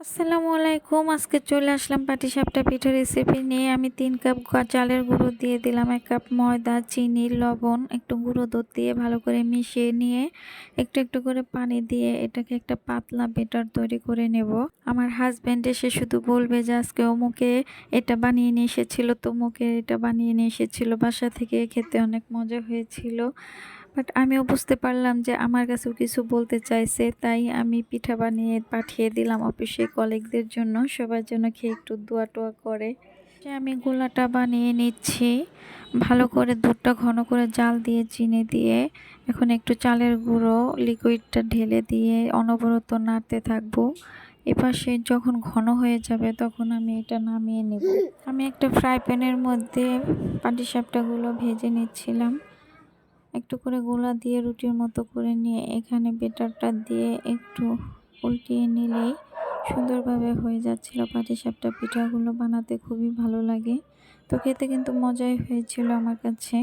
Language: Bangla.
আসসালামু আলাইকুম। আজকে চলে আসলাম পাটিসাপটা পিঠার রেসিপি নিয়ে। আমি ৩ কাপ চালের গুঁড়ো দিয়ে দিলাম, ১ কাপ ময়দা, চিনি, লবণ, একটু গুঁড়ো দুধ দিয়ে ভালো করে মিশিয়ে নিয়ে একটু একটু করে পানি দিয়ে এটাকে একটা পাতলা ব্যাটার তৈরি করে নেব। আমার হাজব্যান্ড এসে শুধু বলবে যে আজকে অমুকে এটা বানিয়ে নিয়ে এসেছিল, তমুকে এটা বানিয়ে নিয়ে এসেছিল বাসা থেকে, খেতে অনেক মজা হয়েছিল। বাট আমিও বুঝতে পারলাম যে আমার কাছেও কিছু বলতে চাইছে, তাই আমি পিঠা বানিয়ে পাঠিয়ে দিলাম অফিসে কলিগদের জন্য, সবার জন্য খেয়ে একটু দোয়া টোয়া করে। আমি গোলাটা বানিয়ে নিচ্ছি ভালো করে, দুধটা ঘন করে জাল দিয়ে চিনি দিয়ে এখন একটু চালের গুঁড়ো লিকুইডটা ঢেলে দিয়ে অনবরত নাড়তে থাকবো। এপাশে যখন ঘন হয়ে যাবে তখন আমি এটা নামিয়ে নেব। আমি একটা ফ্রাই প্যানের মধ্যে পাটিসাপটাগুলো ভেজে নিচ্ছিলাম, একটু করে গোলা দিয়ে রুটির মতো করে নিয়ে এখানে বেটারটা দিয়ে একটু উল্টিয়ে নিলেই সুন্দরভাবে হয়ে যাচ্ছিল। পাটিসাপটা পিঠাগুলো বানাতে খুবই ভালো লাগে, তো খেতে কিন্তু মজাই হয়েছিল আমার কাছে।